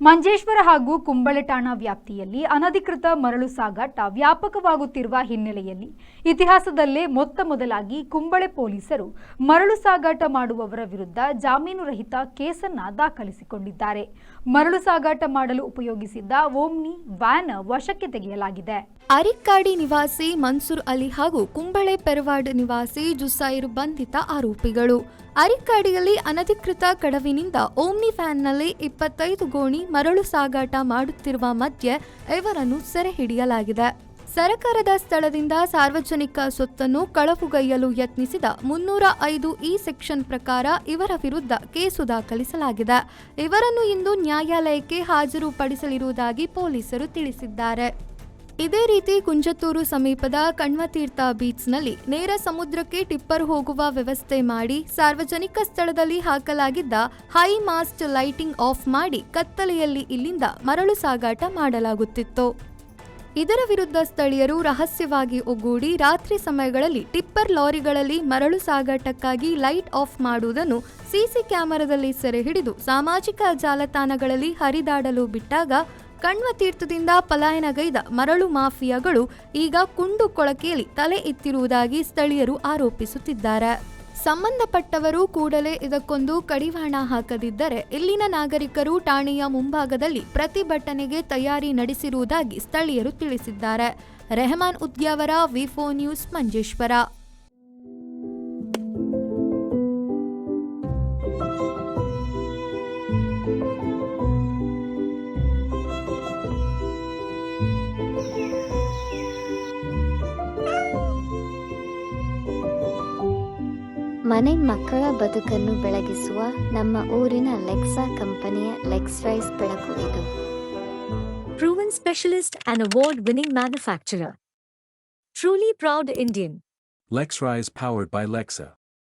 ಮಂಜೇಶ್ವರ ಹಾಗೂ ಕುಂಬಳೆ ಠಾಣಾ ವ್ಯಾಪ್ತಿಯಲ್ಲಿ ಅನಧಿಕೃತ ಮರಳು ಸಾಗಾಟ ವ್ಯಾಪಕವಾಗುತ್ತಿರುವ ಹಿನ್ನೆಲೆಯಲ್ಲಿ ಇತಿಹಾಸದಲ್ಲೇ ಮೊತ್ತ ಮೊದಲಾಗಿ ಕುಂಬಳೆ ಪೊಲೀಸರು ಮರಳು ಸಾಗಾಟ ಮಾಡುವವರ ವಿರುದ್ಧ ಜಾಮೀನು ರಹಿತ ಕೇಸನ್ನ ದಾಖಲಿಸಿಕೊಂಡಿದ್ದಾರೆ. ಮರಳು ಸಾಗಾಟ ಮಾಡಲು ಉಪಯೋಗಿಸಿದ್ದ ಓಮ್ನಿ ವ್ಯಾನ್ ವಶಕ್ಕೆ ತೆಗೆಯಲಾಗಿದೆ. ಅರಿಕ್ಕಾಡಿ ನಿವಾಸಿ ಮನ್ಸೂರ್ ಅಲಿ ಹಾಗೂ ಕುಂಬಳೆ ಪೆರವಾಡ್ ನಿವಾಸಿ ಜುಸೈರ್ ಬಂಧಿತ ಆರೋಪಿಗಳು. ಅರಿಕ್ಕಾಡಿಯಲ್ಲಿ ಅನಧಿಕೃತ ಕಡವಿನಿಂದ ಓಮ್ನಿ ವ್ಯಾನ್ನಲ್ಲಿ 25 ಗೋಣಿ ಮರಳು ಸಾಗಾಟ ಮಾಡುತ್ತಿರುವ ಮಧ್ಯೆ ಇವರನ್ನು ಸೆರೆ ಹಿಡಿಯಲಾಗಿದೆ. ಸರಕಾರದ ಸ್ಥಳದಿಂದ ಸಾರ್ವಜನಿಕ ಸೊತ್ತನ್ನು ಕಳವುಗೈಯಲು ಯತ್ನಿಸಿದ 305 ಈ ಸೆಕ್ಷನ್ ಪ್ರಕಾರ ಇವರ ವಿರುದ್ಧ ಕೇಸು ದಾಖಲಿಸಲಾಗಿದೆ. ಇವರನ್ನು ಇಂದು ನ್ಯಾಯಾಲಯಕ್ಕೆ ಹಾಜರುಪಡಿಸಲಿರುವುದಾಗಿ ಪೊಲೀಸರು ತಿಳಿಸಿದ್ದಾರೆ. ಇದೇ ರೀತಿ ಕುಂಜತ್ತೂರು ಸಮೀಪದ ಕಣ್ವತೀರ್ಥ ಬೀಚ್ನಲ್ಲಿ ನೇರ ಸಮುದ್ರಕ್ಕೆ ಟಿಪ್ಪರ್ ಹೋಗುವ ವ್ಯವಸ್ಥೆ ಮಾಡಿ ಸಾರ್ವಜನಿಕ ಸ್ಥಳದಲ್ಲಿ ಹಾಕಲಾಗಿದ್ದ ಹೈ ಮಾಸ್ಟ್ ಲೈಟಿಂಗ್ ಆಫ್ ಮಾಡಿ ಕತ್ತಲೆಯಲ್ಲಿ ಇಲ್ಲಿಂದ ಮರಳು ಸಾಗಾಟ ಮಾಡಲಾಗುತ್ತಿತ್ತು. ಇದರ ವಿರುದ್ಧ ಸ್ಥಳೀಯರು ರಹಸ್ಯವಾಗಿ ಒಗ್ಗೂಡಿ ರಾತ್ರಿ ಸಮಯಗಳಲ್ಲಿ ಟಿಪ್ಪರ್ ಲಾರಿಗಳಲ್ಲಿ ಮರಳು ಸಾಗಾಟಕ್ಕಾಗಿ ಲೈಟ್ ಆಫ್ ಮಾಡುವುದನ್ನು ಸಿಸಿ ಕ್ಯಾಮೆರಾದಲ್ಲಿ ಸೆರೆ ಹಿಡಿದು ಸಾಮಾಜಿಕ ಜಾಲತಾಣಗಳಲ್ಲಿ ಹರಿದಾಡಲು ಬಿಟ್ಟಾಗ ಕಣ್ವತೀರ್ಥದಿಂದ ಪಲಾಯನಗೈದ ಮರಳು ಮಾಫಿಯಾಗಳು ಈಗ ಕುಂಡು ಕೊಳಕೆಯಲ್ಲಿ ತಲೆ ಎತ್ತಿರುವುದಾಗಿ ಸ್ಥಳೀಯರು ಆರೋಪಿಸುತ್ತಿದ್ದಾರೆ. ಸಂಬಂಧಪಟ್ಟವರು ಕೂಡಲೇ ಇದಕ್ಕೊಂದು ಕಡಿವಾಣ ಹಾಕದಿದ್ದರೆ ಇಲ್ಲಿನ ನಾಗರಿಕರು ಠಾಣೆಯ ಮುಂಭಾಗದಲ್ಲಿ ಪ್ರತಿಭಟನೆಗೆ ತಯಾರಿ ನಡೆಸಿರುವುದಾಗಿ ಸ್ಥಳೀಯರು ತಿಳಿಸಿದ್ದಾರೆ. ರೆಹಮಾನ್ ಉದ್ಯಾವರ, ವಿ4 ನ್ಯೂಸ್, ಮಂಜೇಶ್ವರ. ಮನೆ ಮಕ್ಕಳ ಬದುಕನ್ನು ಬೆಳಗಿಸುವ ನಮ್ಮ ಊರಿನ ಲೆಕ್ಸಾ ಕಂಪನಿಯ ಲೆಕ್ಸ್ರೈಸ್ ಬೆಳಕು ಇದು. Proven specialist and award-winning manufacturer. Truly proud Indian. Lexrise powered by Lexa.